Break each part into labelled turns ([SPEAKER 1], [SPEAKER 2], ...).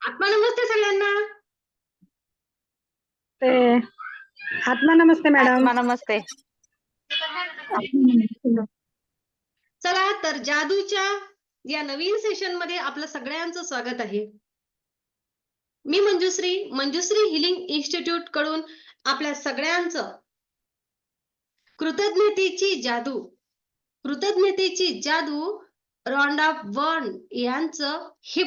[SPEAKER 1] आत्मा नमस्ते सगळ्यांना.
[SPEAKER 2] ते आत्मा नमस्ते मॅडम.
[SPEAKER 3] आत्मा नमस्ते.
[SPEAKER 1] चला तर जादूच्या या नवीन सेशन मध्ये आपलं सगळ्यांचं स्वागत आहे. मी मंजुश्री हिलिंग इन्स्टिट्यूट कडून आपल्या सगळ्यांचं कृतज्ञतेची जादू रॉन्डा बर्न यांचं हे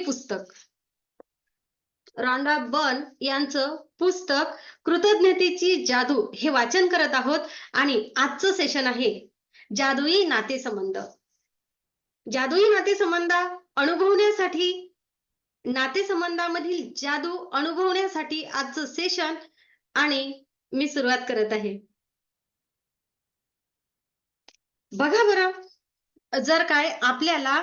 [SPEAKER 1] पुस्तक कृतज्ञतेची जादू हे वाचन करत आहोत. आणि आजचं सेशन आहे जादुई नातेसंबंध. अनुभवण्यासाठी नातेसंबंधामधील जादू अनुभवण्यासाठी आजचं सेशन आणि मी सुरुवात करत आहे. बघा बरं, जर काय आपल्याला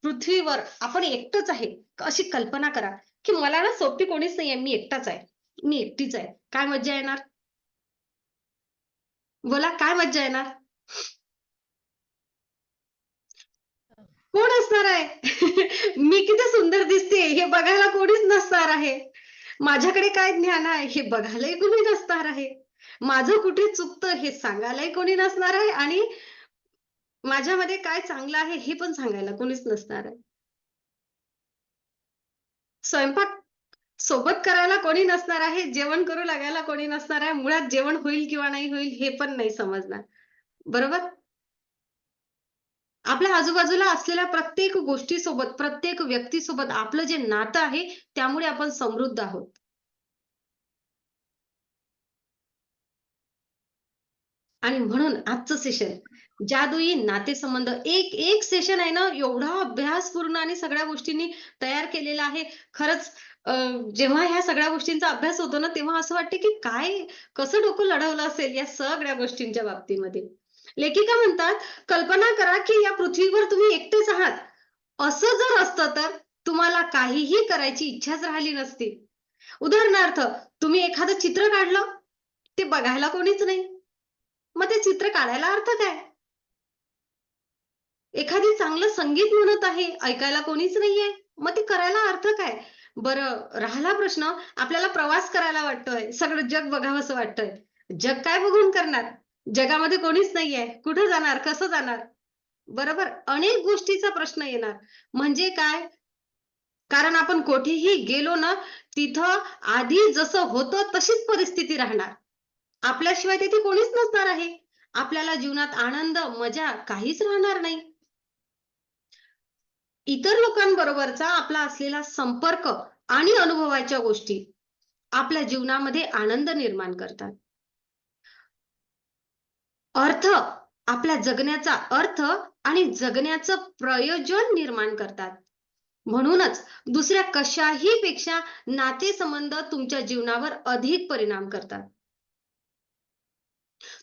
[SPEAKER 1] पृथ्वीवर आपण एकटंच आहे अशी कल्पना करा की मला ना सोबती कोणीच नाहीये, मी एकटाच आहे, मी एकटीच आहे. काय मज्जा येणार? बोला, काय मज्जा येणार? कोण असणार आहे? मी किती सुंदर दिसते हे बघायला कोणीच नसणार आहे. माझ्याकडे काय ज्ञान आहे हे बघायलाही कोणी नसणार आहे. माझं कुठे चुकतं हे सांगायलाही कोणी नसणार आहे. आणि माझ्यामध्ये काय चांगलं आहे हे पण सांगायला कोणीच नसणार आहे. स्वयंपाक सोबत करायला कोणी नसणार आहे, जेवण करू लागायला कोणी नसणार आहे. मुळात जेवण होईल किंवा नाही होईल हे पण नाही समजणार. बरोबर? आपल्या आजूबाजूला असलेल्या प्रत्येक गोष्टीसोबत, प्रत्येक व्यक्तीसोबत आपलं जे नातं आहे त्यामुळे आपण समृद्ध आहोत. आणि म्हणून आजचं सेशन जादुई नातेसंबंध एक सेशन आहे ना, एवढा अभ्यासपूर्ण आणि सगळ्या गोष्टींनी तयार केलेला आहे. खरंच जेव्हा ह्या सगळ्या गोष्टींचा अभ्यास होतो ना, तेव्हा असं वाटतं की काय कसं डोकं लढवलं असेल या सगळ्या गोष्टींच्या बाबतीमध्ये. लेखिका म्हणतात, कल्पना करा की या पृथ्वीवर तुम्ही एकटेच आहात. असं जर असतं तर तुम्हाला काहीही करायची इच्छाच राहिली नसती. उदाहरणार्थ, तुम्ही एखादं चित्र काढलं, ते बघायला कोणीच नाही, मग ते चित्र काढायला अर्थ काय? एखादी चांगलं संगीत म्हणत आहे, ऐकायला कोणीच नाहीये, मग ते करायला अर्थ काय? बरं, राहिला प्रश्न, आपल्याला प्रवास करायला वाटतोय, सगळं जग बघावंसं वाटतंय. जग काय बघून करणार? जगामध्ये कोणीच नाहीये, कुठं जाणार, कसं जाणार? बरोबर, अनेक गोष्टीचा प्रश्न येणार. म्हणजे काय? कारण आपण कुठेही गेलो ना, तिथं आधी जसं होतं तशीच परिस्थिती राहणार. आपल्याशिवाय तिथे कोणीच नसणार आहे. आपल्याला जीवनात आनंद, मजा काहीच राहणार नाही. इतर लोकांबरोबरचा आपला असलेला संपर्क आणि अनुभवाच्या गोष्टी आपल्या जीवनामध्ये आनंद निर्माण करतात. आपल्या जगण्याचा अर्थ आणि जगण्याचं प्रयोजन निर्माण करतात. म्हणूनच दुसऱ्या कशाही पेक्षा नातेसंबंध तुमच्या जीवनावर अधिक परिणाम करतात.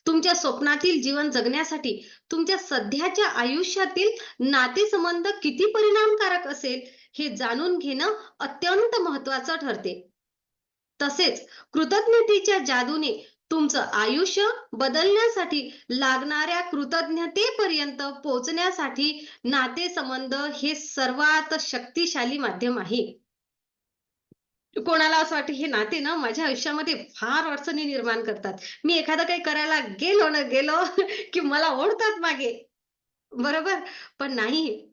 [SPEAKER 1] तुमच्या स्वप्नातील जीवन जगण्यासाठी तुमच्या सध्याच्या आयुष्यातील नातेसंबंध किती परिणामकारक असेल हे जाणून घेणं अत्यंत महत्त्वाचं ठरते. तसेच कृतज्ञतेच्या जादूने तुमचं आयुष्य बदलण्यासाठी लागणाऱ्या कृतज्ञतेपर्यंत पोहोचण्यासाठी नातेसंबंध हे सर्वात शक्तिशाली माध्यम आहे. कोणाला असं वाटतं हे नाते ना माझ्या आयुष्यामध्ये फार अडचणी निर्माण करतात. मी एखादं काही करायला गेलो की मला ओढतात मागे. बरोबर? पण नाही.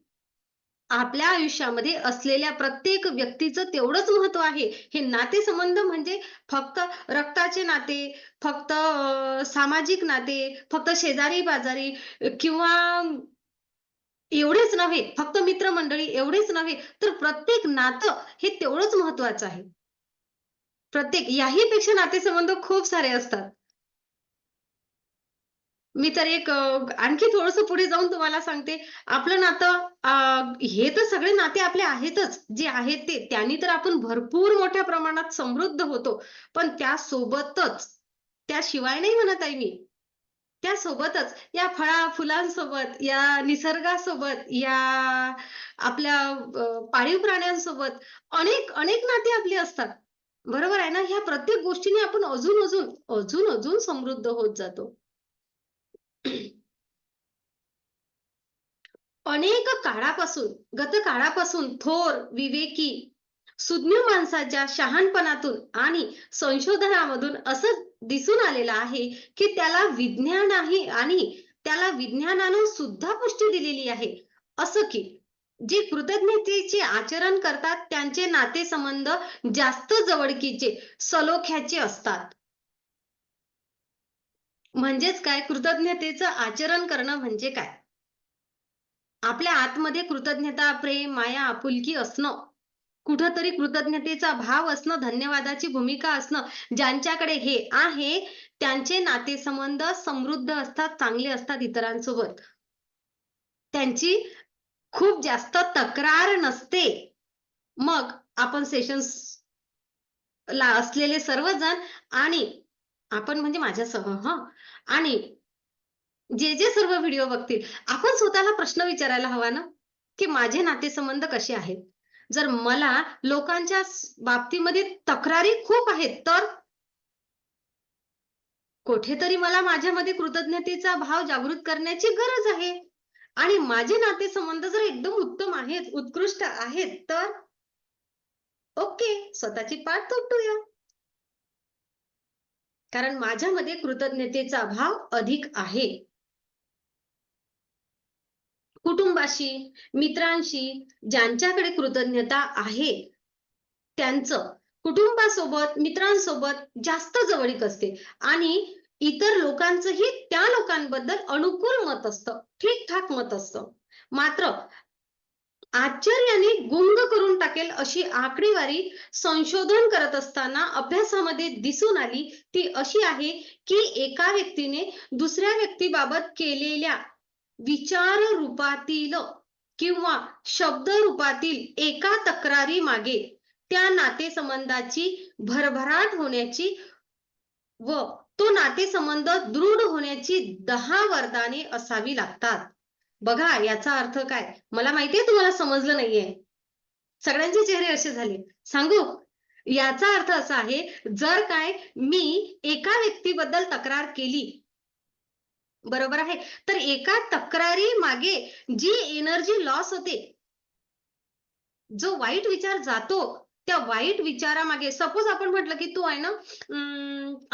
[SPEAKER 1] आपल्या आयुष्यामध्ये असलेल्या प्रत्येक व्यक्तीचं तेवढंच महत्व आहे. हे नातेसंबंध म्हणजे फक्त रक्ताचे नाते, फक्त सामाजिक नाते, फक्त शेजारी-पाजारी किंवा एवढेच नव्हे, फक्त मित्रमंडळी एवढेच नव्हे, तर प्रत्येक नातं हे तेवढंच महत्वाचं आहे. याही पेक्षा नातेसंबंध खूप सारे असतात. मी तर एक आणखी थोडंसं पुढे जाऊन तुम्हाला सांगते. आपलं नातं हे तर सगळे नाते आपले आहेतच, जे आहेत ते. त्यांनी तर आपण भरपूर मोठ्या प्रमाणात समृद्ध होतो. पण त्याशिवाय नाही म्हणत आहे मी. त्यासोबतच या फुलांसोबत, या निसर्गासोबत, या आपल्या पाळीव प्राण्यांसोबत अनेक अनेक नाती आपली असतात. बरोबर आहे ना? ह्या प्रत्येक गोष्टीने आपण अजून समृद्ध होत जातो. गतकाळापासून थोर, विवेकी, सुज्ञ माणसाच्या शहाणपणातून आणि संशोधनामधून असं दिसून आलेलं आहे की त्याला विज्ञान आहे आणि त्याला विज्ञानानं सुद्धा पुष्टी दिलेली आहे. असं की जे कृतज्ञतेचे आचरण करतात त्यांचे नातेसंबंध जास्त जवळकीचे, सलोख्याचे असतात. म्हणजेच काय, कृतज्ञतेचं आचरण करणं म्हणजे काय? आपल्या आतमध्ये कृतज्ञता, प्रेम, माया, आपुलकी असणं, कुठेतरी कृतज्ञतेचा भाव असणं, धन्यवादाची भूमिका असणं. ज्यांच्याकडे हे आहे त्यांचे नातेसंबंध समृद्ध असतात, चांगले असतात इतरांसोबत. त्यांची खूप जास्त तक्रार नसते. मग आपण सेशन्सला असलेले सर्वजण आणि आपण म्हणजे माझ्यासह आणि जे सर्व व्हिडिओ बघतील, आपण स्वतःला प्रश्न विचारायला हवा ना, की माझे नातेसंबंध कसे आहेत? जर मला लोकांच्या बाबतीमध्ये तक्रारी खूप आहेत, तर कुठेतरी मला माझ्यामध्ये कृतज्ञतेचा भाव जागृत करण्याची गरज आहे. आणि माझे नातेसंबंध जर एकदम उत्तम आहेत, उत्कृष्ट आहेत, तर ओके, स्वतःची पाठ थोपटूया. कारण माझ्यामध्ये कृतज्ञतेचा भाव अधिक आहे. कुटुंबाशी, मित्रांशी ज्यांच्याकडे कृतज्ञता आहे, त्यांचं कुटुंबासोबत, मित्रांसोबत जास्त जवळीक असते आणि इतर लोकांचंही त्या लोकांबद्दल अनुकूल मत असतं, ठीक-ठाक मत असतं. मात्र आश्चर्याने गुंग करून टाकेल अशी आकडेवारी संशोधन करत असताना अभ्यासामध्ये दिसून आली. ती अशी आहे, की एका व्यक्तीने दुसऱ्या व्यक्तीबाबत केलेल्या विचार रूपातील किंवा शब्द रूपातील एका तक्रारी मागे त्या नातेसंबंधाची भरभराट होण्याची व तो नातेसंबंध दृढ होण्याची 10 वरदाने असावी लागतात. बघा याचा अर्थ काय? मला माहितीये तुम्हाला समजलं नाहीये. सगळ्यांचे चेहरे असे झाले. सांगू? याचा अर्थ असा आहे, जर काय मी एका व्यक्तीबद्दल तक्रार केली, बरोबर आहे? तर एका तक्रारी मागे जी एनर्जी लॉस होते, जो वाईट विचार जातो, त्या वाईट विचारामागे सपोज आपण म्हटलं, की "तू आहे ना,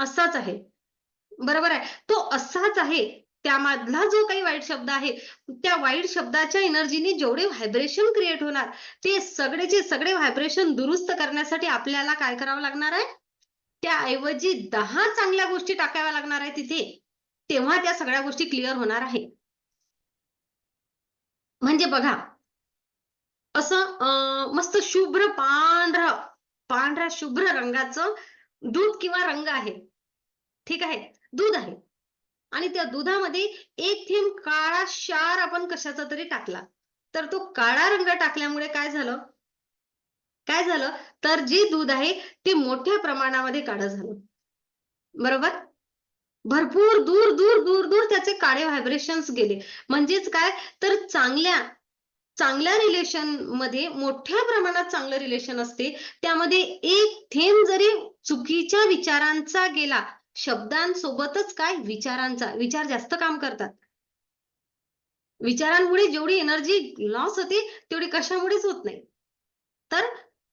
[SPEAKER 1] असाच आहे." बरोबर आहे. तो असाच आहे. त्यामधला जो काही वाईट शब्द आहे, त्या वाईट शब्दाच्या एनर्जीने जेवढे व्हायब्रेशन क्रिएट होणार, ते सगळेचे सगळे व्हायब्रेशन दुरुस्त करण्यासाठी आपल्याला काय करावं लागणार आहे? त्याऐवजी 10 चांगल्या गोष्टी टाकाव्या लागणार आहे तिथे. तेव्हा त्या सगळ्या गोष्टी क्लिअर होणार आहे. म्हणजे बघा, असं मस्त शुभ्र पांढऱ्या शुभ्र रंगाचं दूध किंवा रंग आहे. ठीक आहे? दूध आहे. आणि त्या दुधामध्ये एक थेंब काळा क्षार आपण कशाचा तरी टाकला. तर तो काळा रंग टाकल्यामुळे काय झालं? तर जे दूध आहे ते मोठ्या प्रमाणामध्ये काळं झालं. बरोबर? भरपूर दूर त्याचे काळे व्हायब्रेशन्स गेले. म्हणजेच काय? तर चांगल्या रिलेशनमध्ये मोठ्या प्रमाणात चांगलं रिलेशन असते. त्यामध्ये एक थेंब जरी चुकीच्या विचारांचा गेला, शब्दांसोबतच काय विचारांचा, विचार जास्त काम करतात. विचारांमुळे जेवढी एनर्जी लॉस होते, तेवढी कशामुळेच होत नाही. तर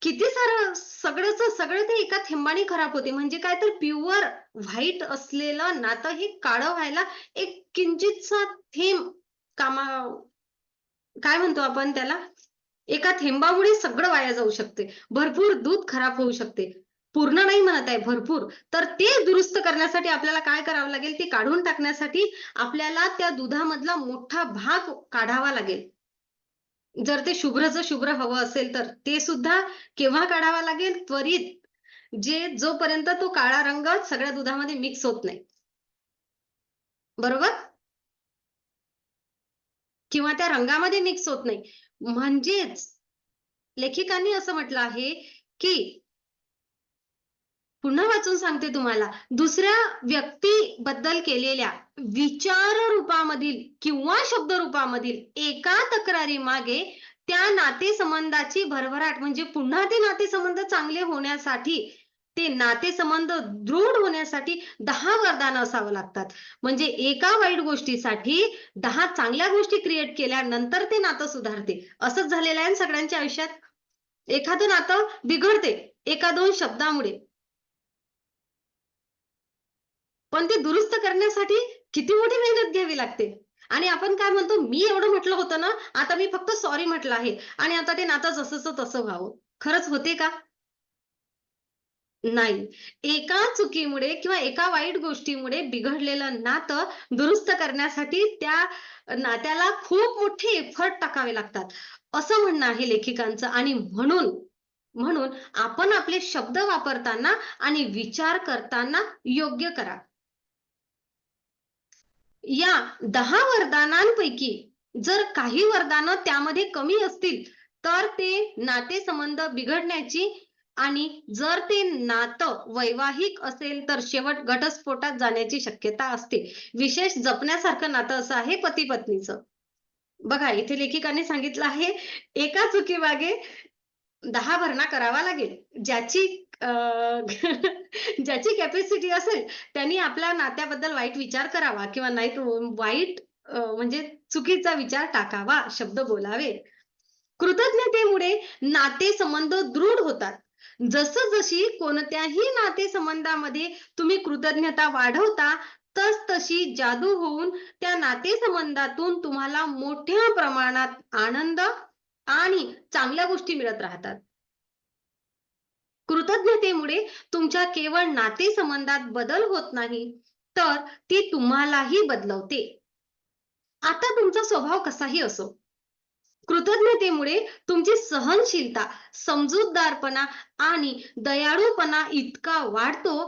[SPEAKER 1] किती सारं सगळंचं सगळं ते एका थेंबाने खराब होते. म्हणजे काय तर प्युअर व्हाईट असलेलं नातं हे काळं व्हायला एक किंचितसा थेंब कामा काय म्हणतो आपण त्याला? एका थेंबामुळे सगळं वाया जाऊ शकते. भरपूर दूध खराब होऊ शकते. पूर्ण नाही म्हणत आहे, भरपूर. तर ते दुरुस्त करण्यासाठी आपल्याला काय करावं लागेल? ते काढून टाकण्यासाठी आपल्याला त्या दुधामधला मोठा भाग काढावा लागेल. जर ते शुभ्रचं शुभ्र हवं असेल तर. ते सुद्धा केव्हा काढावा लागेल? त्वरित. जोपर्यंत तो काळा रंग सगळ्या दुधामध्ये मिक्स होत नाही. बरोबर? किंवा त्या रंगामध्ये मिक्स होत नाही. म्हणजेच लेखिकांनी असं म्हटलं आहे, की पुन्हा वाचून सांगते तुम्हाला. दुसऱ्या व्यक्तीबद्दल केलेल्या विचार रूपामधील किंवा शब्द रूपामधील एका तक्रारी मागे त्या नातेसंबंधाची भरभराट म्हणजे पुन्हा ते नातेसंबंध चांगले होण्यासाठी, ते नातेसंबंध दृढ होण्यासाठी 10 वरदानं असावं लागतात. म्हणजे एका वाईट गोष्टीसाठी 10 चांगल्या गोष्टी क्रिएट केल्यानंतर ते नातं सुधारते. असंच झालेलं आहे ना सगळ्यांच्या आयुष्यात. एखादं नातं बिघडते एका दोन शब्दामुळे. पण ते दुरुस्त करण्यासाठी किती मोठी मेहनत घ्यावी लागते. आणि आपण काय म्हणतो, मी एवढं म्हटलं होतं ना, आता मी फक्त सॉरी म्हटलं आहे आणि आता ते नातं जसंच तसं व्हावं. खरंच होते का? नाही. एका चुकीमुळे किंवा एका वाईट गोष्टीमुळे बिघडलेलं नातं दुरुस्त करण्यासाठी त्या नात्याला खूप मोठे एफर्ट टाकावे लागतात, असं म्हणणं आहे लेखिकांचं. आणि म्हणून म्हणून आपण आपले शब्द वापरताना आणि विचार करताना योग्य करा. या 10 वरदानांपैकी जर काही वरदानं त्यामध्ये कमी असतील, तर ते नातेसंबंध बिघडण्याची आणि जर ते नातं वैवाहिक असेल, तर शेवट घटस्फोटात जाण्याची शक्यता असते. विशेष जपण्यासारखं नातं असं आहे पती-पत्नीचं. बघा, इथे लेखिकांनी सांगितलं आहे, एका चुकीमागे 10 भरणा करावा लागेल. ज्याची अ, ज्याची कॅपॅसिटी असेल, त्यांनी आपल्या नात्याबद्दल वाईट विचार करावा किंवा नाही वाईट म्हणजे चुकीचा विचार टाकावा, शब्द बोलावे. कृतज्ञतेमुळे नातेसंबंध दृढ होतात. जसं-जशी कोणत्याही नातेसंबंधामध्ये तुम्ही कृतज्ञता वाढवता, तशी जादू होऊन त्या नातेसंबंधातून तुम्हाला मोठ्या प्रमाणात आनंद आणि चांगल्या गोष्टी मिळत राहतात. कृतज्ञतेमुळे तुमच्या केवळ नातेसंबंधात बदल होत नाही, तर ती तुम्हालाही बदलवते. आता तुमचा स्वभाव कसाही असो, कृतज्ञतेमुळे तुमची सहनशीलता, समजूतदारपणा आणि दयाळूपणा इतका वाढतो,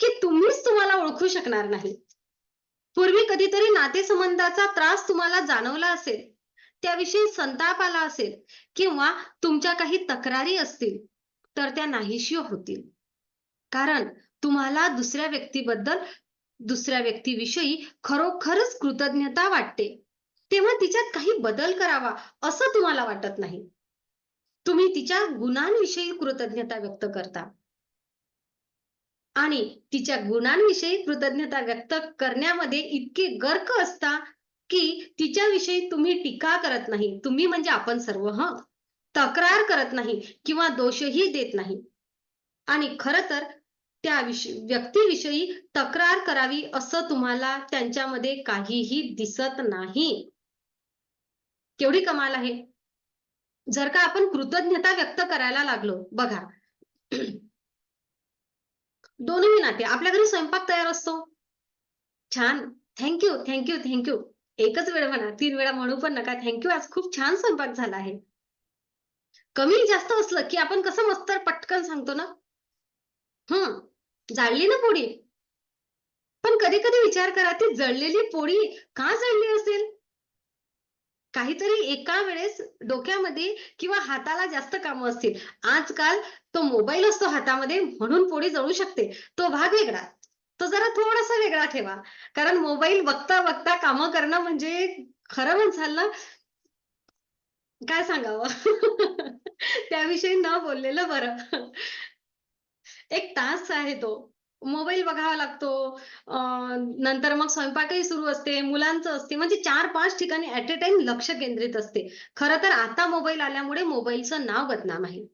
[SPEAKER 1] की तुम्हीच तुम्हाला ओळखू शकणार नाही. पूर्वी कधीतरी नातेसंबंधाचा त्रास तुम्हाला जाणवला असेल, त्याविषयी संताप आला असेल किंवा तुमच्या काही तक्रारी असतील, तर त्या नाहीशी होतील. कारण तुम्हाला दुसऱ्या व्यक्तीविषयी खरोखरच कृतज्ञता वाटते. तेव्हा तिच्यात काही बदल करावा असं तुम्हाला वाटत नाही. तुम्ही तिच्या गुणांविषयी कृतज्ञता व्यक्त करता आणि तिच्या गुणांविषयी कृतज्ञता व्यक्त करण्यामध्ये इतके गर्क असता, की तिच्याविषयी तुम्ही टीका करत नाही. तुम्ही म्हणजे आपण सर्व हं. तक्रार करत नाही किंवा दोषही देत नाही. आणि खरं तर त्या व्यक्तीविषयी तक्रार करावी असं तुम्हाला त्यांच्यामध्ये काहीही दिसत नाही. केवढी कमाल आहे. जर का आपण कृतज्ञता व्यक्त करायला लागलो, बघा दोन्ही नाते आपल्या घरी स्वयंपाक तयार असतो. छान. Thank you, thank you, thank you. एकच वेळ म्हणा, 3 वेळा म्हणू पण नका. थँक यू आज खूप छान स्वयंपाक झाला आहे. कमी जास्त असलं, की आपण कसं मस्त पटकन सांगतो ना, हं, जाळली ना पोळी. पण कधी-कधी विचार करा, ती जळलेली पोळी का जळली असेल? काहीतरी एका वेळेस डोक्यामध्ये किंवा हाताला जास्त कामं असतील. आजकाल तो मोबाईल असतो हातामध्ये म्हणून पोळी जळू शकते. तो भाग वेगळा. तो जरा थोडासा वेगळा ठेवा. कारण मोबाईल बघता-बघता कामं करणं म्हणजे खरं म्हणसाल ना, काय सांगावं? त्याविषयी न बोललेलं बरं. एक तास आहे तो. मोबाईल बघावा लागतो. अ, नंतर मग स्वयंपाकही सुरू असते, मुलांचं असते. म्हणजे 4-5 ठिकाणी ॲट अ टाईम लक्ष केंद्रित असते. खरं तर आता मोबाईल आल्यामुळे मोबाईलचं नाव बदनाम आहे.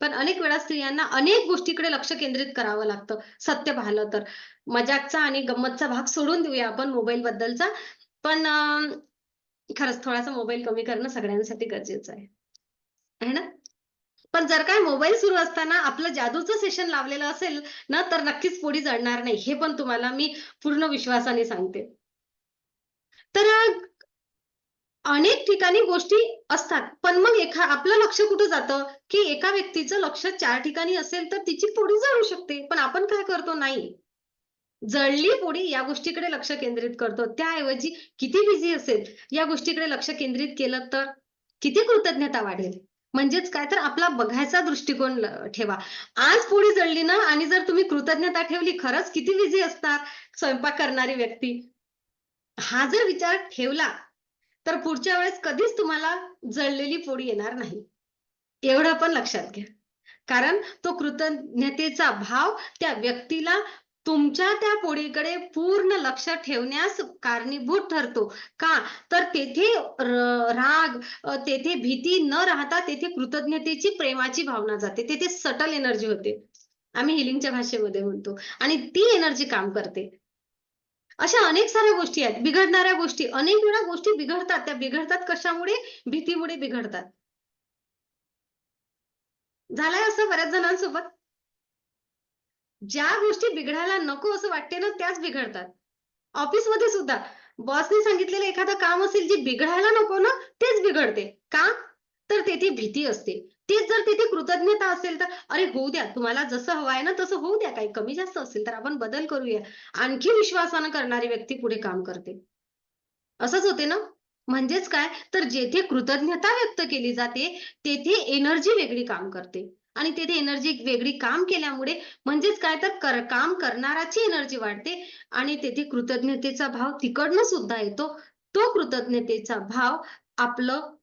[SPEAKER 1] पण अनेक वेळा स्त्रियांना अनेक गोष्टीकडे लक्ष केंद्रित करावं लागतं, सत्य पाहिलं तर. मजाकचा आणि गंमतचा भाग सोडून देऊया आपण मोबाईलबद्दलचा. पण खरंच थोडासा मोबाईल कमी करणं सगळ्यांसाठी गरजेचं आहे. आहे ना? पण जर का मोबाईल सुरू असताना आपलं जादूचं सेशन लावलेलं असेल ना, तर नक्कीच पोळी जळणार नाही. हे पण तुम्हाला मी पूर्ण विश्वासाने सांगते. तर अनेक ठिकाणी गोष्टी असतात. पण मग आपलं लक्ष कुठं जातं, की एका व्यक्तीचं लक्ष 4 ठिकाणी असेल, तर तिची पोळी जळू शकते. पण आपण काय करतो? नाही. जळली पोळी या गोष्टीकडे लक्ष केंद्रित करतो. त्याऐवजी किती बिझी असेल, या गोष्टीकडे लक्ष केंद्रित केलं तर किती कृतज्ञता वाढेल. म्हणजेच काय तर आपला बघायचा दृष्टिकोन ठेवा. आज पोळी जळली ना आणि जर तुम्ही कृतज्ञता ठेवली, खरंच किती बिझी असणार स्वयंपाक करणारी व्यक्ती. हा जर विचार ठेवला, तर पुढच्या वेळेस कधीच तुम्हाला जळलेली पोळी येणार नाही. एवढं पण लक्षात घ्या. कारण तो कृतज्ञतेचा भाव त्या व्यक्तीला तुमच्या त्या पोळीकडे पूर्ण लक्ष ठेवण्यास कारणीभूत ठरतो. का? तर तेथे राग, तेथे भीती न राहता तेथे कृतज्ञतेची, प्रेमाची भावना जाते. तेथे सटल एनर्जी होते. आम्ही हिलिंगच्या भाषेमध्ये म्हणतो आणि ती एनर्जी काम करते. अशा अनेक साऱ्या गोष्टी आहेत. बिघडणाऱ्या गोष्टी, अनेक वेळा गोष्टी बिघडतात. त्या बिघडतात कशामुळे? भीतीमुळे बिघडतात. झालंय असं बऱ्याच जणांसोबत. ज्या गोष्टी बिघडायला नको असं वाटते ना, त्याच बिघडतात. ऑफिसमध्ये सुद्धा बॉसने सांगितलेलं एखादं काम असेल जे बिघडायला नको ना, तेच बिघडते. का? तर तेथे भीती असते. तेच जर तिथे कृतज्ञता असेल तर, "अरे होऊ द्या, तुम्हाला जसं हवं आहे ना तसं होऊ द्या. काही कमी जास्त असेल तर आपण बदल करूया." आणखी विश्वासानं करणारी व्यक्ती पुढे काम करते. असंच होते ना? म्हणजेच काय? तर जेथे कृतज्ञता व्यक्त केली जाते, तेथे एनर्जी वेगळी काम करते आणि तेथे एनर्जी वेगळी काम केल्यामुळे म्हणजेच काय तर काम करणाराची एनर्जी वाढते आणि तेथे कृतज्ञतेचा भाव तिकडनं सुद्धा येतो. तो कृतज्ञतेचा भाव आपलं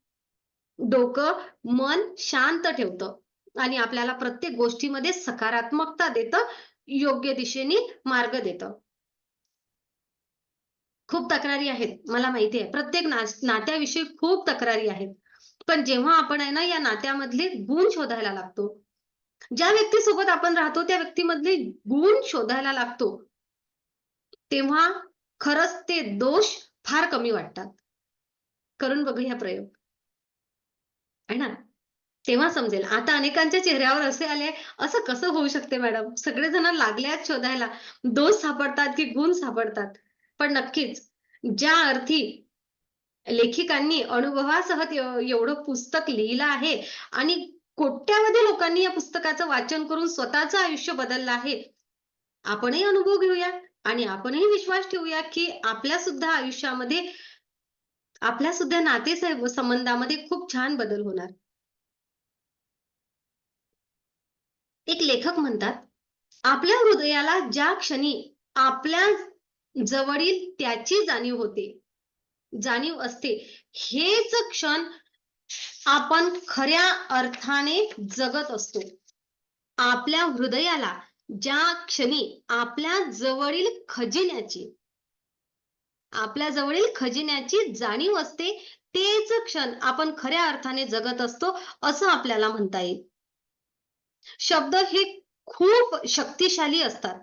[SPEAKER 1] डोकं, मन शांत ठेवतं आणि आपल्याला प्रत्येक गोष्टीमध्ये सकारात्मकता देतं, योग्य दिशेने मार्ग देतं. खूप तक्रारी आहेत. मला माहिती आहे. प्रत्येक नात्याविषयी खूप तक्रारी आहेत. पण जेव्हा आपण आहे ना, या नात्यामधले गुण शोधायला लागतो. ज्या व्यक्तीसोबत आपण राहतो, त्या व्यक्तीमधले गुण शोधायला लागतो, तेव्हा खरंच ते दोष फार कमी वाटतात. करून बघूया प्रयोग, आहे ना? तेव्हा समजेल. आता अनेकांच्या चेहऱ्यावर असे आले, "असं कसं होऊ शकते मॅडम? सगळेजण लागले शोधायला. दोष सापडतात की गुण सापडतात." पण नक्कीच ज्या अर्थी लेखिकांनी अनुभवासह एवढं पुस्तक लिहिलं आहे आणि कोट्यावधी लोकांनी या पुस्तकाचं वाचन करून स्वतःचं आयुष्य बदललं आहे. आपणही अनुभव घेऊया आणि आपणही विश्वास ठेवूया, की आपल्या सुद्धा आयुष्यामध्ये, आपल्या सुद्धा संबंधामध्ये खूप छान बदल होणार. एक लेखक म्हणतात, आपल्या हृदयाला ज्या क्षणी आपल्या जवळील त्याची जाणीव असते, हेच क्षण आपण खऱ्या अर्थाने जगत असतो. आपल्या हृदयाला ज्या क्षणी आपल्या जवळील खजिन्याची जाणीव असते, तेच क्षण आपण खऱ्या अर्थाने जगत असतो, असं आपल्याला म्हणता येईल. शब्द हे खूप शक्तिशाली असतात.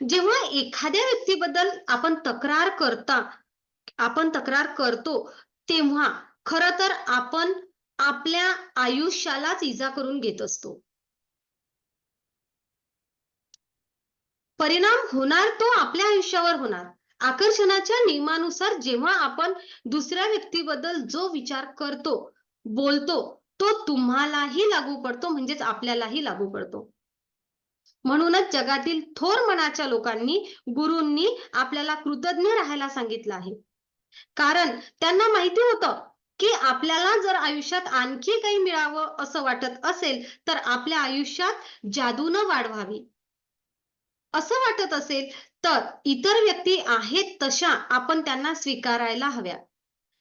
[SPEAKER 1] जेव्हा एखाद्या व्यक्तीबद्दल आपण तक्रार करतो, तेव्हा खरं तर आपण आपल्या आयुष्यालाच इजा करून घेत असतो. परिणाम होणार तो आपल्या आयुष्यावर होणार. आकर्षणाच्या नियमानुसार जेव्हा आपण दुसऱ्या व्यक्तीबद्दल जो विचार करतो, बोलतो, तो तुम्हालाही लागू पडतो म्हणजेच आपल्यालाही लागू पडतो. म्हणूनच जगातील थोर मनाच्या लोकांनी, गुरूंनी आपल्याला कृतज्ञ राहायला सांगितलं आहे. कारण त्यांना माहिती होतं, की आपल्याला जर आयुष्यात आणखी काही मिळावं असं वाटत असेल, तर आपल्या आयुष्यात जादू न वाढवावी. असं वाटत असेल, तर इतर व्यक्ती आहेत तशा आपण त्यांना स्वीकारायला हव्या.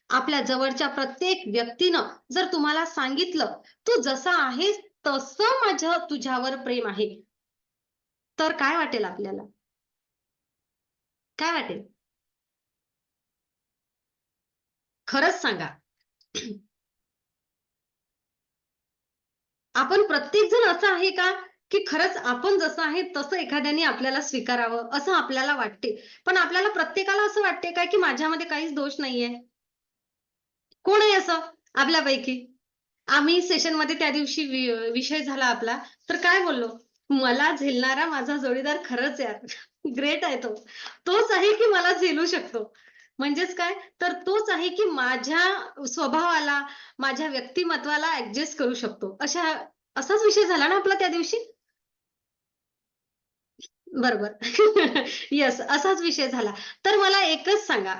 [SPEAKER 1] आपल्या जवळच्या प्रत्येक व्यक्तीनं जर तुम्हाला सांगितलं, "तू जसा आहेस तसं माझं तुझ्यावर प्रेम आहे." तर काय वाटेल आपल्याला? काय वाटेल? खरंच सांगा. आपण प्रत्येक जण असं आहे का, की खरंच आपण जसं आहे तसं एखाद्याने आपल्याला स्वीकारावं असं आपल्याला वाटते. पण आपल्याला प्रत्येकाला असं वाटते का, की माझ्यामध्ये काहीच दोष नाहीये? कोण आहे असं आपल्यापैकी? आम्ही सेशनमध्ये त्या दिवशी विषय झाला आपला, तर काय बोललो? मला झेलणारा माझा जोडीदार खरंच यार ग्रेट आहे तो. तोच आहे की मला झेलू शकतो. म्हणजेच काय? तर तोच आहे की माझ्या स्वभावाला, माझ्या व्यक्तिमत्त्वाला ॲडजस्ट करू शकतो. असाच विषय झाला ना आपला त्या दिवशी? बरोबर. येस, असाच विषय झाला. तर मला एकच सांगा,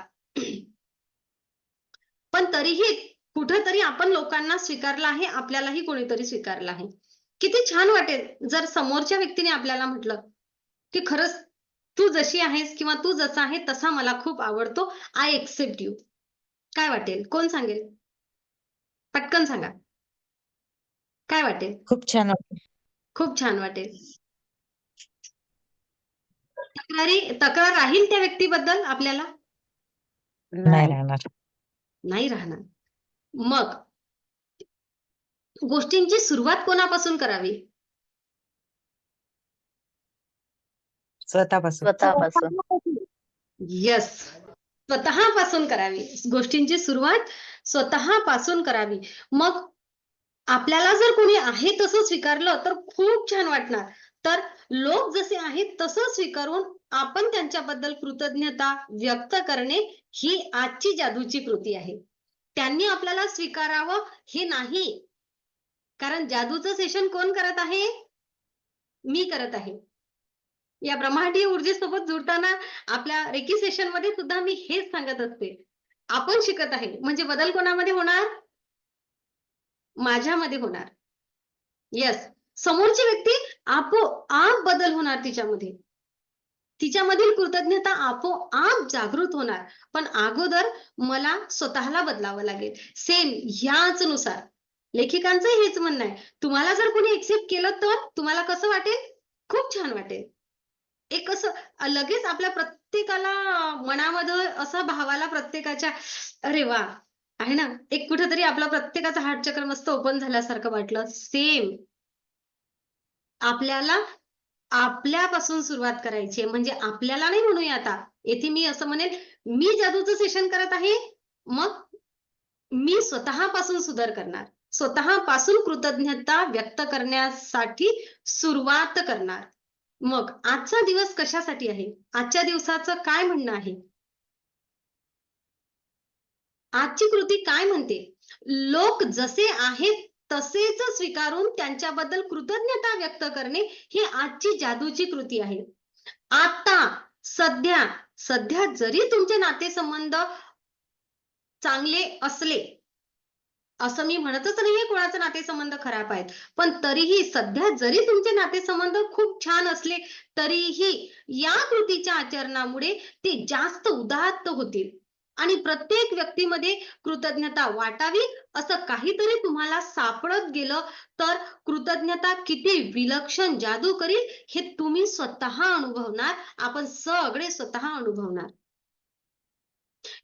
[SPEAKER 1] पण तरीही कुठेतरी आपण लोकांना स्वीकारलं आहे, आपल्यालाही कोणीतरी स्वीकारलं आहे. किती छान वाटेल जर समोरच्या व्यक्तीने आपल्याला म्हटलं, की "खरंच तू जशी आहेस किंवा तू जसा आहे तसा मला खूप आवडतो. I accept you." काय वाटेल? कोण सांगेल? पटकन सांगा. काय वाटेल?
[SPEAKER 3] खूप छान वाटलं.
[SPEAKER 1] खूप छान वाटेल. तक्रार राहील त्या व्यक्तीबद्दल आपल्याला?
[SPEAKER 3] नाही राहणार.
[SPEAKER 1] नाही राहणार. मग गोष्टींची सुरुवात कोणापासून करावी?
[SPEAKER 3] स्वतःपासून.
[SPEAKER 1] येस, स्वतःपासून करावी. गोष्टींची सुरुवात स्वतःपासून करावी. मग आपल्याला जर कोणी आहे तसं स्वीकारलं तर खूप छान वाटणार. तर लोक जसे आहेत तसं स्वीकारून आपण त्यांच्याबद्दल कृतज्ञता व्यक्त करणे ही आजची जादूची कृती आहे. त्यांनी आपल्याला स्वीकारावं हे नाही. कारण जादूचं सेशन कोण करत आहे? मी करत आहे. या ब्रह्मांडीय ऊर्जेसोबत जुळताना आपल्या रेकी सेशन मध्ये सुद्धा मी हेच सांगत असते. आपण शिकत आहे म्हणजे बदल कोणामध्ये होणार? माझ्यामध्ये होणार. येस, समोरची व्यक्ती आपोआप बदल होणार तिच्यामध्ये. तिच्यामधील कृतज्ञता आपोआप जागृत होणार. पण अगोदर मला स्वतःला बदलावं लागेल. सेम ह्याच नुसार लेखिकांचं हेच म्हणणं आहे. तुम्हाला जर कोणी एक्सेप्ट केलं तर तुम्हाला कसं वाटेल? खूप छान वाटेल. एक असं लगेच आपल्या प्रत्येकाला मनामध्ये असा भावाला प्रत्येकाच्या अरे वा आहे ना, एक कुठेतरी आपला प्रत्येकाचा हार्ट चक्र मस्त ओपन झाल्यासारखं वाटलं. सेम आपल्याला आपल्यापासून सुरुवात करायची आहे. म्हणजे आपल्याला नाही म्हणूया आता. येथे मी असं म्हणेल, मी जादूचं सेशन करत आहे. मग मी स्वतःपासून सुधार करणार. स्वतःपासून कृतज्ञता व्यक्त करण्यासाठी सुरुवात करणार. मग आजचा दिवस कशासाठी आहे? आजच्या दिवसाचं काय म्हणणं आहे? आजची कृती काय म्हणते? लोक जसे आहेत तसेच स्वीकारून त्यांच्याबद्दल कृतज्ञता व्यक्त करणे ही आजची जादूची कृती आहे. आता सध्या जरी तुमचे नातेसंबंध चांगले असले, असं मी म्हणतच नाहीये कोणाचे नातेसंबंध खराब आहेत. पण तरीही सध्या जरी तुमचे नातेसंबंध खूप छान असले, तरीही या कृतीच्या आचरणामुळे ते जास्त उदात्त होतील. आणि प्रत्येक व्यक्तीमध्ये कृतज्ञता वाटावी असं काहीतरी तुम्हाला सापडत गेलं तर कृतज्ञता किती विलक्षण जादू करील हे तुम्ही स्वतः अनुभवणार. आपण सगळे स्वतः अनुभवणार.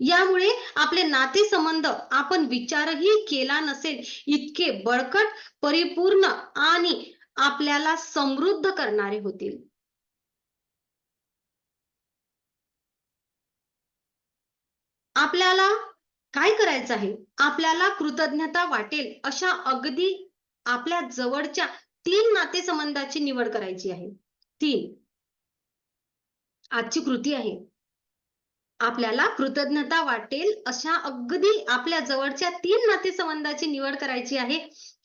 [SPEAKER 1] यामुळे आपले नातेसंबंध आपण विचारही केला नसेल इतके बळकट, परिपूर्ण आणि आपल्याला समृद्ध करणारे होतील. आपल्याला काय करायचं आहे? आपल्याला कृतज्ञता वाटेल अशा अगदी आपल्या जवळच्या 3 नातेसंबंधाची निवड करायची आहे. 3 आजची कृती आहे. आपल्याला कृतज्ञता वाटेल अशा अगदी आपल्या जवळच्या 3 नातेसंबंधाची निवड करायची आहे.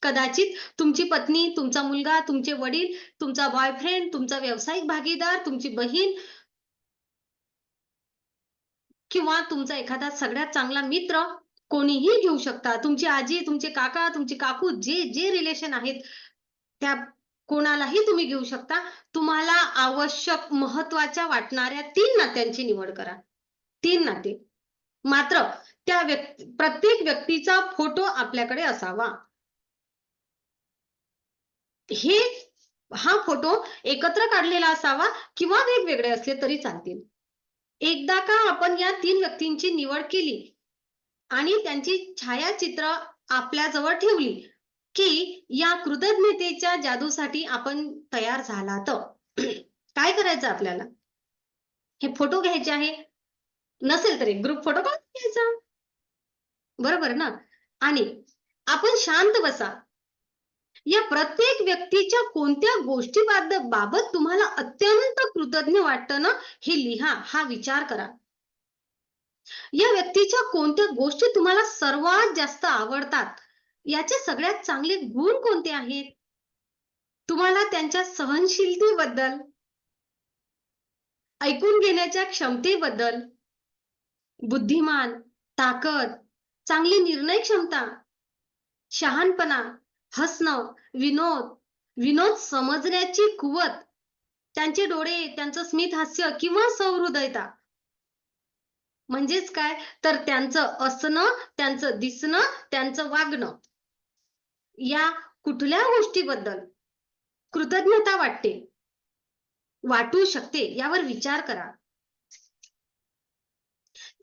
[SPEAKER 1] कदाचित तुमची पत्नी, तुमचा मुलगा, तुमचे वडील, तुमचा बॉयफ्रेंड, तुमचा व्यावसायिक भागीदार, तुमची बहीण किंवा तुमचा एखादा सगळ्यात चांगला मित्र कोणीही घेऊ शकता. तुमची आजी, तुमचे काका, तुमची काकू जे रिलेशन आहेत त्या कोणालाही तुम्ही घेऊ शकता. तुम्हाला आवश्यक महत्त्वाच्या वाटणाऱ्या 3 नात्यांची निवड करा. 3 नाते. मात्र त्या प्रत्येक व्यक्तीचा फोटो आपल्याकडे असावा. हा फोटो एकत्र काढलेला असावा किंवा वेगवेगळे असले तरी चालतील. एकदा का आपण या 3 व्यक्तींची निवड केली आणि त्यांची छायाचित्र आपल्याजवळ ठेवली, की या कृतज्ञतेच्या जादूसाठी आपण तयार झालात. काय करायचं आपल्याला? हे फोटो घ्यायचे आहे. नसेल तर एक ग्रुप फोटो काढून घ्यायचा. बरोबर ना? आणि आपण शांत बसा. या प्रत्येक व्यक्तीच्या कोणत्या बाबत तुम्हाला अत्यंत कृतज्ञ वाटतं ना, हे लिहा. हा विचार करा. या व्यक्तीच्या कोणत्या गोष्टी तुम्हाला सर्वात जास्त आवडतात? याचे सगळ्यात चांगले गुण कोणते आहेत? तुम्हाला त्यांच्या सहनशीलतेबद्दल, ऐकून घेण्याच्या क्षमतेबद्दल, बुद्धिमान, ताकद, चांगली निर्णय क्षमता, शहाणपणा, हसणं, विनोद समजण्याची कुवत, त्यांचे डोळे, त्यांचं स्मित हास्य किंवा सहृदयता. म्हणजेच काय? तर त्यांचं असणं, त्यांचं दिसणं, त्यांचं वागणं. या कुठल्या गोष्टीबद्दल कृतज्ञता वाटते? वाटू शकते यावर विचार करा.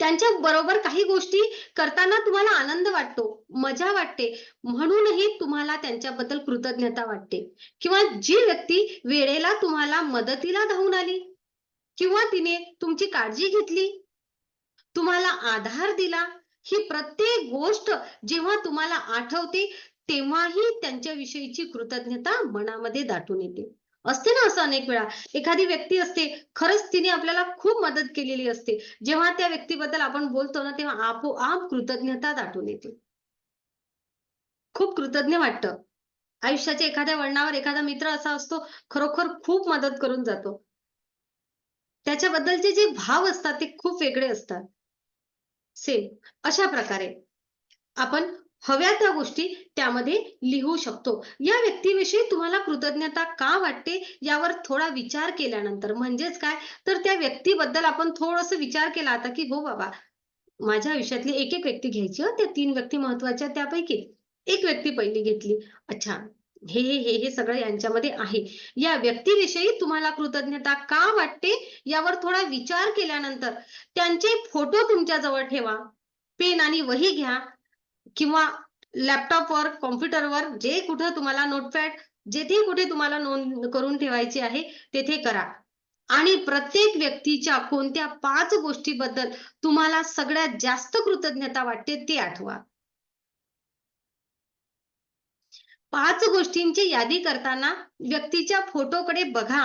[SPEAKER 1] त्यांच्या बरोबर काही गोष्टी करताना तुम्हाला आनंद वाटतो, मजा वाटते, म्हणूनही तुम्हाला त्यांच्याबद्दल कृतज्ञता वाटते. किंवा जी व्यक्ती वेळेला तुम्हाला मदतीला धावून आली किंवा तिने तुमची काळजी घेतली, तुम्हाला आधार दिला, ही प्रत्येक गोष्ट जेव्हा तुम्हाला आठवते, तेव्हाही त्यांच्याविषयीची कृतज्ञता मनामध्ये दाटून येते. असते ना असं अनेक वेळा. एखादी व्यक्ती असते, खरंच तिने आपल्याला खूप मदत केलेली असते. जेव्हा त्या व्यक्तीबद्दल आपण बोलतो ना, तेव्हा आपोआप कृतज्ञता दाटून येते. खूप कृतज्ञ वाटतं. आयुष्याच्या एखाद्या वळणावर एखादा मित्र असा असतो, खरोखर खूप मदत करून जातो. त्याच्याबद्दलचे जे भाव असतात, ते खूप वेगळे असतात. सेम अशा प्रकारे आपण हव्या त्या गोष्टी त्यामध्ये लिहू शकतो. या व्यक्तीविषयी तुम्हाला कृतज्ञता का वाटते यावर थोडा विचार केल्यानंतर म्हणजेच काय, तर त्या व्यक्तीबद्दल आपण थोडंसं विचार केला आता, की हो बाबा, माझ्या आयुष्यातली एक-एक व्यक्ती घ्यायची हं. त्या 3 व्यक्ती महत्त्वाच्या त्यापैकी एक व्यक्ती पहिली घेतली. अच्छा, हे सगळं यांच्यामध्ये आहे. या व्यक्तीविषयी तुम्हाला कृतज्ञता का वाटते यावर थोडा विचार केल्यानंतर त्यांचे फोटो तुमच्या जवळ ठेवा. पेन आणि वही घ्या किंवा लॅपटॉपवर, कॉम्प्युटरवर जे कुठं तुम्हाला नोटपॅड जेथे कुठे तुम्हाला नोंद करून ठेवायची आहे, तेथे करा. आणि प्रत्येक व्यक्तीच्या कोणत्या 5 गोष्टीबद्दल तुम्हाला सगळ्यात जास्त कृतज्ञता वाटते ते आठवा. 5 गोष्टींची यादी करताना व्यक्तीच्या फोटोकडे बघा.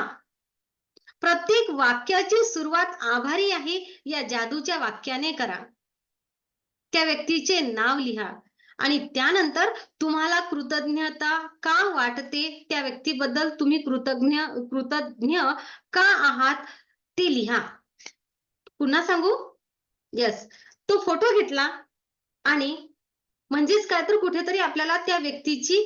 [SPEAKER 1] प्रत्येक वाक्याची सुरुवात आभारी आहे या जादूच्या वाक्याने करा. त्या व्यक्तीचे नाव लिहा आणि त्यानंतर तुम्हाला कृतज्ञता का वाटते, त्या व्यक्तीबद्दल तुम्ही कृतज्ञ का आहात ते लिहा. पुन्हा सांगू? येस. तो फोटो घेतला आणि म्हणजेच काय तर कुठेतरी आपल्याला त्या व्यक्तीची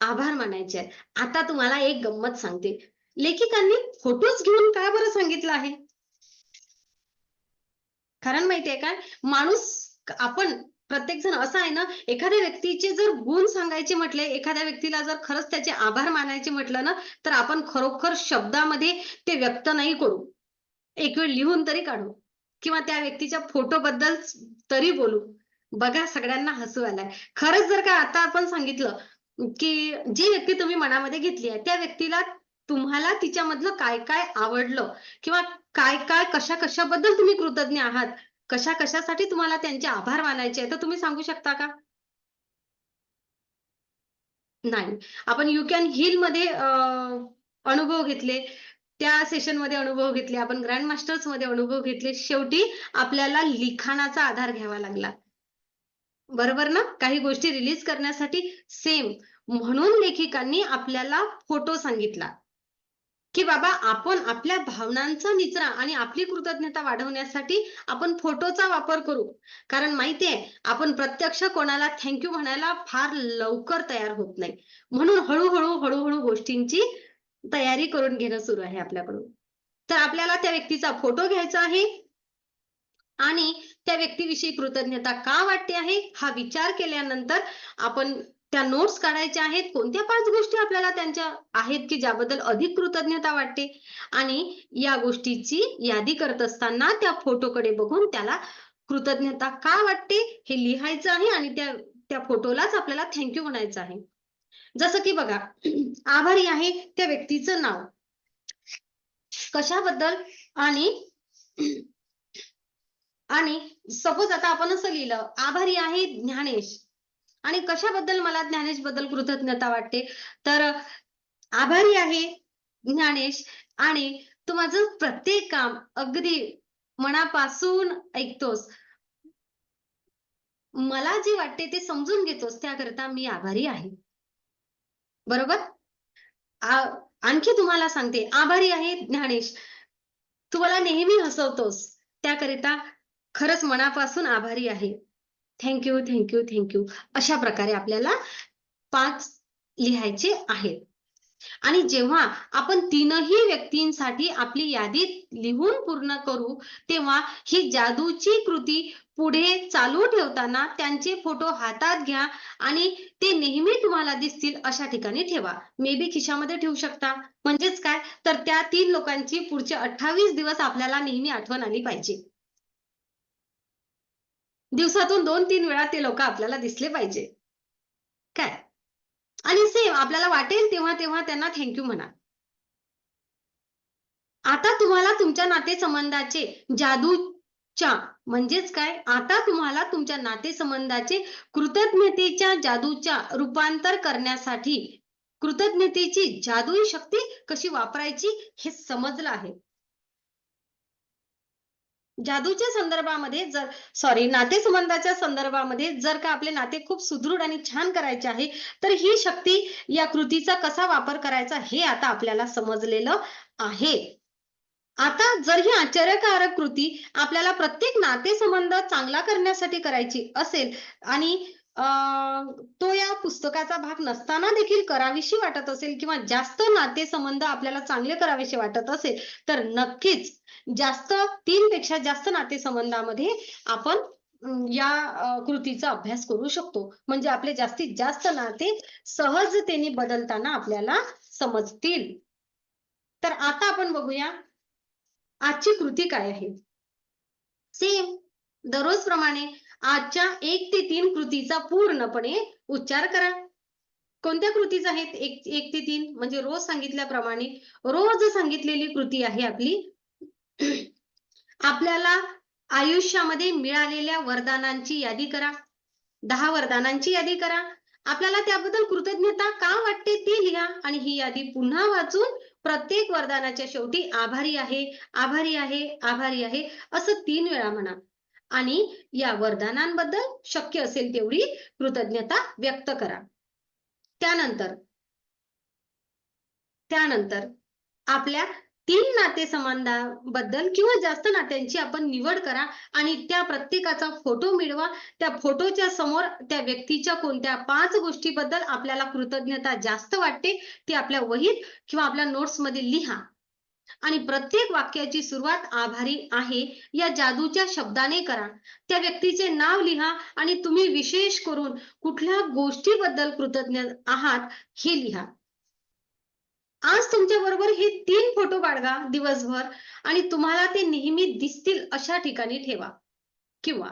[SPEAKER 1] आभार मानायचे आहे. आता तुम्हाला एक गंमत सांगते. लेखिकांनी फोटोच घेऊन का बरं सांगितलं आहे? कारण माहितीये काय? माणूस आपण प्रत्येक जण असा आहे ना, एखाद्या व्यक्तीचे जर गुण सांगायचे म्हटले, एखाद्या व्यक्तीला जर खरंच त्याचे आभार मानायचे म्हटलं ना, तर आपण खरोखर शब्दामध्ये ते व्यक्त नाही करू. एक वेळ लिहून तरी काढू किंवा त्या व्यक्तीच्या फोटोबद्दल तरी बोलू. बघा सगळ्यांना हसू आलंय. खरंच जर का आता आपण सांगितलं, की जी व्यक्ती तुम्ही मनामध्ये घेतली आहे, त्या व्यक्तीला तुम्हाला तिच्यामधलं काय-काय आवडलं किंवा काय-काय, कशा-कशाबद्दल तुम्ही कृतज्ञ आहात, कशा-कशासाठी तुम्हाला त्यांचे आभार मानायचे आहेत, तर तुम्ही सांगू शकता का? नाही. आपण यू कॅन हीलमध्ये अनुभव घेतले. त्या सेशनमध्ये अनुभव घेतले. आपण ग्रँड मास्टर्समध्ये अनुभव घेतले. शेवटी आपल्याला लिखाणाचा आधार घ्यावा लागला. बरोबर ना? काही गोष्टी रिलीज करण्यासाठी सेम. म्हणून लेखिकांनी आपल्याला फोटो सांगितला. की बाबा आपण आपल्या भावनांचा निचरा आणि आपली कृतज्ञता वाढवण्यासाठी आपण फोटोचा वापर करू. कारण माहितीये आपण प्रत्यक्ष कोणाला थँक यू म्हणायला फार लवकर तयार होत नाही. म्हणून हळू-हळू गोष्टींची तयारी करून घेणं सुरू आहे आपल्याकडून. तर आपल्याला त्या व्यक्तीचा फोटो घ्यायचा आहे आणि त्या व्यक्तीविषयी कृतज्ञता का वाटते आहे, हा विचार केल्यानंतर आपण त्या नोट्स काढायच्या आहेत. कोणत्या 5 गोष्टी आपल्याला त्यांच्या आहेत, की ज्याबद्दल अधिक कृतज्ञता वाटते आणि या गोष्टीची यादी करत असताना त्या फोटोकडे बघून त्याला कृतज्ञता का वाटते हे लिहायचं आहे आणि त्या त्या फोटोलाच आपल्याला थँक यू म्हणायचं आहे. जसं की बघा आभारी आहे त्या व्यक्तीचं नाव. कशाबद्दल आणि आणि सपोज आता आपण असं लिहिलं, आभारी आहे ज्ञानेश आणि कशाबद्दल मला ज्ञानेशबद्दल कृतज्ञता वाटते, तर आभारी आहे ज्ञानेश आणि तू माझं प्रत्येक काम अगदी मनापासून ऐकतोस. मला जे वाटते ते समजून घेतोस त्याकरता मी आभारी आहे. बरोबर? आ आणखी तुम्हाला सांगते, आभारी आहे ज्ञानेश. तू मला नेहमी हसवतोस. त्याकरिता खरंच मनापासून आभारी आहे. थँक यू, अशा प्रकारे आपल्याला 5 लिहायचे आहेत. आणि जेव्हा आपण 3ही व्यक्तींसाठी आपली यादी लिहून पूर्ण करू, तेव्हा ही जादूची कृती पुढे चालू ठेवताना त्यांचे फोटो हातात घ्या आणि ते नेहमी तुम्हाला दिसतील अशा ठिकाणी ठेवा. मे बी खिशामध्ये ठेवू शकता. म्हणजेच काय, तर त्या 3 लोकांची पुढचे 28 दिवस आपल्याला नेहमी आठवण आली पाहिजे. दिवसातून 2-3 वेळा ते लोकं आपल्याला दिसले पाहिजे. काय? आणि सेम आपल्याला वाटेल तेव्हा तेव्हा त्यांना थँक यू म्हणा. आता तुम्हाला तुमच्या नातेसंबंधाचे जादूच्या म्हणजेच काय, आता तुम्हाला तुमच्या नातेसंबंधाचे कृतज्ञतेच्या जादूच्या रूपांतर करण्यासाठी कृतज्ञतेची जादुई शक्ती कशी वापरायची हे समजलं आहे. जादूच्या संदर्भामध्ये नातेसंबंधाच्या संदर्भामध्ये जर का आपले नाते खूप सुदृढ आणि छान करायचे आहे, तर ही शक्ती या कृतीचा कसा वापर करायचा हे आता आपल्याला समजलेलं आहे. आता जर ही आश्चर्यकारक कृती आपल्याला प्रत्येक नातेसंबंध चांगला करण्यासाठी करायची असेल आणि तो या पुस्तकाचा भाग नसताना देखील करावीशी वाटत असेल किंवा जास्त नातेसंबंध आपल्याला चांगले करावेसे वाटत असेल, तर नक्कीच 3 पेक्षा जास्त नातेसंबंधामध्ये आपण या कृतीचा अभ्यास करू शकतो. म्हणजे आपले जास्तीत जास्त नाते सहजतेने बदलताना आपल्याला समजतील. तर आता आपण बघूया आजची कृती काय आहे? सेम दररोजप्रमाणे आजच्या 1 ते 3 कृतीचा पूर्णपणे उच्चार करा. कोणत्या कृतीच आहेत 1 ते 3? म्हणजे रोज सांगितल्याप्रमाणे रोज सांगितलेली कृती आहे आपली. आपल्याला आयुष्यामध्ये मिळालेल्या वरदानांची यादी करा. 10 वरदानांची यादी करा. आपल्याला त्याबद्दल कृतज्ञता का वाटते ते लिहा आणि ही यादी पुन्हा वाचून प्रत्येक वरदानाच्या शेवटी आभारी आहे, आभारी आहे, आभारी आहे असं 3 वेळा म्हणा. आणि या वरदानांबद्दल शक्य असेल तेवढी कृतज्ञता व्यक्त करा. त्यानंतर त्यानंतर आपल्या 3 नातेसंबंधाबद्दल किंवा जास्त नात्यांची आपण निवड करा आणि त्या प्रत्येकाचा फोटो मिळवा. त्या फोटोच्या समोर त्या व्यक्तीच्या कोणत्या 5 गोष्टीबद्दल आपल्याला कृतज्ञता जास्त वाटते, ते आपल्या वहीत किंवा आपल्या नोट्समध्ये लिहा. आणि प्रत्येक वाक्याची सुरुवात आभारी आहे या जादूच्या शब्दाने करा. त्या व्यक्तीचे नाव लिहा आणि तुम्ही विशेष करून कुठल्या गोष्टीबद्दल कृतज्ञ आहात हे लिहा. आज तुमच्याबरोबर हे 3 फोटो बाळगा दिवसभर आणि तुम्हाला ते नेहमी दिसतील अशा ठिकाणी ठेवा किंवा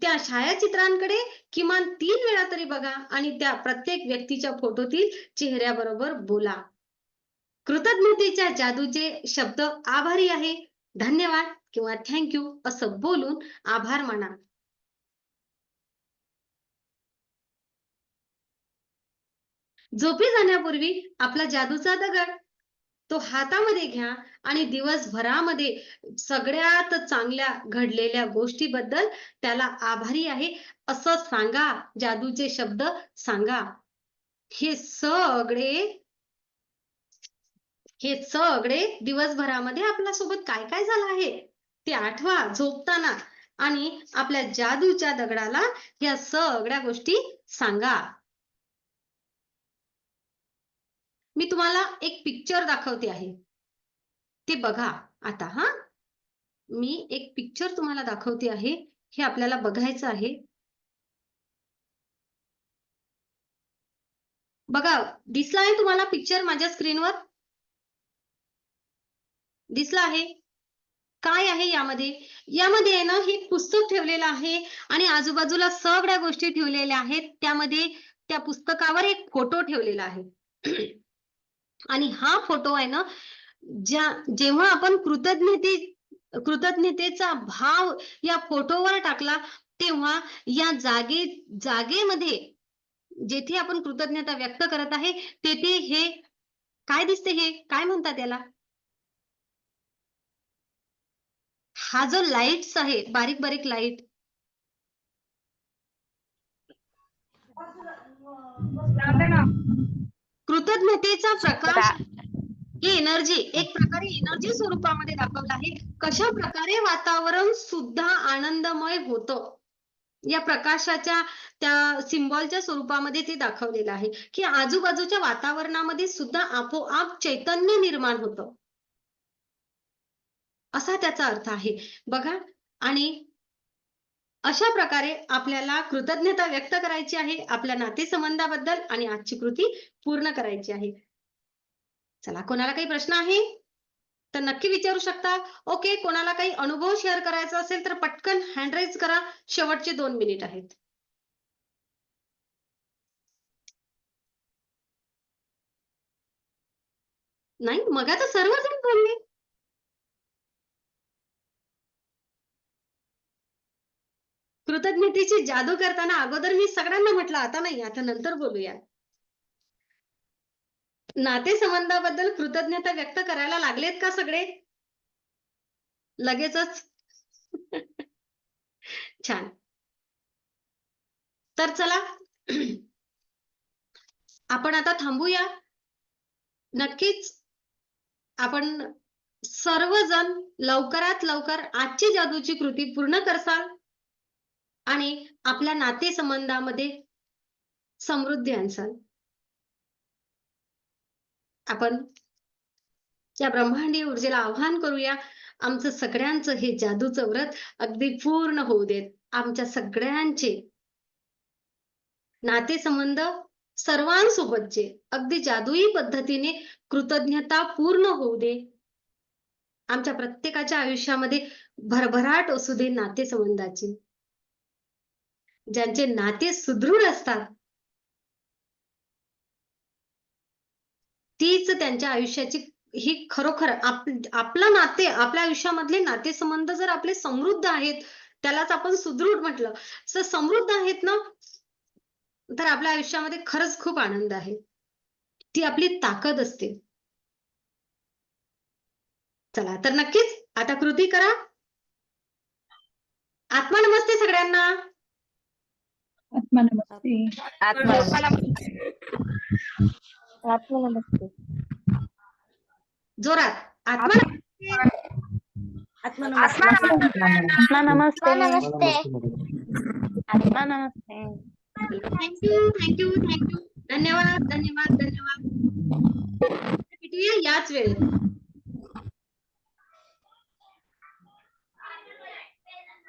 [SPEAKER 1] त्या छायाचित्रांकडे किमान 3 वेळा तरी बघा आणि त्या प्रत्येक व्यक्तीच्या फोटोतील चेहऱ्याबरोबर बोला. कृतज्ञतेच्या जादूचे शब्द आभारी आहे, धन्यवाद किंवा थँक यू असं बोलून आभार माना. झोपी जाण्यापूर्वी आपला जादूचा दगड तो हातामध्ये घ्या आणि दिवसभरामध्ये सगळ्यात चांगल्या घडलेल्या गोष्टीबद्दल त्याला आभारी आहे असं सांगा. जादूचे शब्द सांगा. हे सगळे हे सगळे दिवसभरामध्ये आपल्यासोबत काय काय झालं आहे ते आठवा झोपताना आणि आपल्या जादूच्या दगडाला या सगळ्या गोष्टी सांगा. मी तुम्हाला एक पिक्चर दाखवते आहे. ते बघा आता हां. मी एक पिक्चर तुम्हाला दाखवते आहे. हे आपल्याला बघायचं आहे. बघा, दिसला आहे तुम्हाला पिक्चर माझ्या स्क्रीनवर? दिसला आहे? काय आहे यामध्ये? यामध्ये आहे ना, हे पुस्तक ठेवलेलं आहे आणि आजूबाजूला सगळ्या गोष्टी ठेवलेल्या आहेत. त्यामध्ये त्या पुस्तकावर एक फोटो ठेवलेला आहे. आणि हा फोटो आहे ना, जेव्हा आपण कृतज्ञतेचा भाव या फोटोवर टाकला, तेव्हा या जागेमध्ये जेथे आपण कृतज्ञता व्यक्त करत आहे, तेथे हे काय दिसते हे? काय म्हणतात याला? हा जो लाईट्स आहे, बारीक-बारीक लाईट कृतज्ञतेचा प्रकाश ही एनर्जी एक प्रकारे एनर्जी स्वरूपामध्ये दाखवत आहे. कशा प्रकारे वातावरण सुद्धा आनंदमय होतं. या प्रकाशाच्या त्या सिम्बॉलच्या स्वरूपामध्ये ते दाखवलेलं आहे, की आजूबाजूच्या वातावरणामध्ये सुद्धा आपोआप चैतन्य निर्माण होतं. असा त्याचा अर्थ आहे. बघा आणि अशा प्रकारे आपल्याला कृतज्ञता व्यक्त करायची आहे आपल्या नातेसंबंधाबद्दल आणि आजची कृती पूर्ण करायची आहे. चला, कोणाला काही प्रश्न आहे तर नक्की विचारू शकता. ओके, कोणाला काही अनुभव शेअर करायचा असेल तर पटकन हँड रेज करा. शेवटचे 2 मिनिट आहेत. नाही, मग आता सर्वजण बोलले. कृतज्ञतेची जादू करताना अगोदर मी सगळ्यांना म्हटलं, आता नाही, आता नंतर बोलूया. नातेसंबंधाबद्दल कृतज्ञता व्यक्त करायला लागलेत का सगळे? लगेचच? छान. तर चला, आपण आता थांबूया. नक्कीच आपण सर्वजण लवकरात लवकर आजची जादूची कृती पूर्ण करसाल आणि आपल्या नातेसंबंधामध्ये समृद्धी आणसाल. आपण या ब्रह्मांडीय ऊर्जेला आवाहन करूया. आमचं सगळ्यांचं हे जादूचं व्रत अगदी पूर्ण होऊ देत. आमच्या सगळ्यांचे नातेसंबंध सर्वांसोबतचे अगदी जादुई पद्धतीने कृतज्ञता पूर्ण होऊ दे. आमच्या प्रत्येकाच्या आयुष्यामध्ये भरभराट असू दे नातेसंबंधाची. ज्यांचे नाते सुदृढ असतात तीच त्यांच्या आयुष्याची ही खरोखर आपलं नाते, आपल्या आयुष्यामधले नातेसंबंध जर आपले समृद्ध आहेत, त्यालाच आपण सुदृढ म्हटलं. तर समृद्ध आहेत ना, तर आपल्या आयुष्यामध्ये खरंच खूप आनंद आहे. ती आपली ताकद असते. चला, तर नक्कीच आता कृती करा. आत्मा नमस्ते सगळ्यांना.
[SPEAKER 2] आत्मा नमस्ते.
[SPEAKER 3] आत्मा
[SPEAKER 4] आत्मनमस्ते.
[SPEAKER 1] जोरात. आत्मा नमस्ते.
[SPEAKER 4] आत्मनमस्ते.
[SPEAKER 3] आत्मा
[SPEAKER 4] नमस्ते.
[SPEAKER 3] नमस्ते.
[SPEAKER 1] थँक्यू. धन्यवाद. भेटूया याच वेळेत.